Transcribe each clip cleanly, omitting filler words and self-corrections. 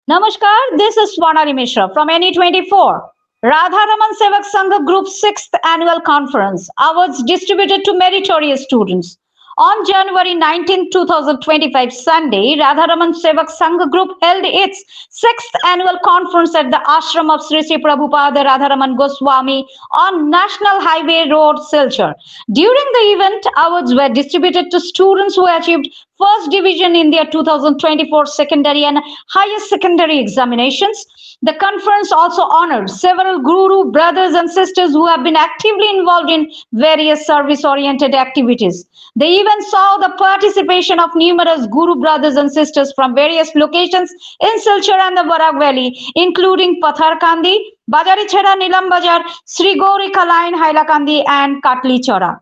Namaskar, this is Swarnari Mishra from NE24. Radharaman Sevak Sangha Group 6th Annual Conference, awards distributed to meritorious students. On January 19, 2025, Sunday, Radharaman Sevak Sangha Group held its 6th Annual Conference at the ashram of Sri Sri Prabhupada Radharaman Goswami on National Highway Road, Silchar. During the event, awards were distributed to students who achieved first division in their 2024 secondary and higher secondary examinations. The conference also honored several Guru brothers and sisters who have been actively involved in various service-oriented activities. The event saw the participation of numerous Guru brothers and sisters from various locations in Silchar and the Barak Valley, including Patharkandi, Bajarichheda, Nilam Bazar, Sri Gaurika Line, Hailakandi, and Katli Chora.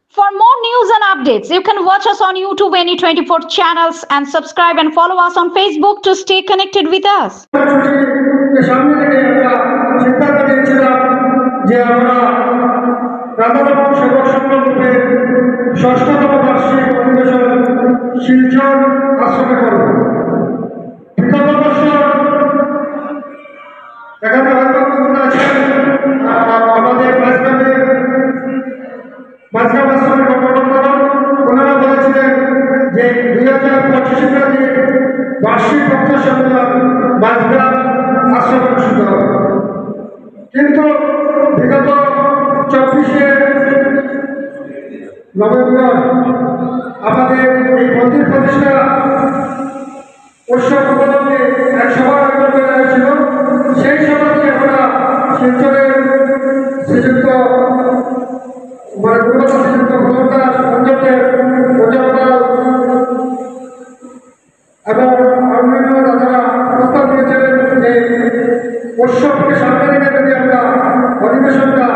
For more news and updates, you can watch us on YouTube NE24 channels and subscribe and follow us on Facebook to stay connected with us. বার্ষিক বক্তা সম্মেলন মাঝগ্রাম আশ্রম অনুষ্ঠিত হবে, কিন্তু বিগত 24শে November আমাদের এই মন্দির প্রতিষ্ঠা উৎসব উপলক্ষে এক সভার আয়োজন করা হয়েছিল। সেই সভাতে আমরা শিলচরের শ্রীযুক্ত গুরুদাস শ্রীযুক্ত ভগবদাস অঞ্জনদেব অঞ্জনপাল এবং অন্যান্য দাদারা প্রস্তাব দিয়েছিলেন যে উৎসবকে সামনে রেখে যদি আমরা অধিবেশনটা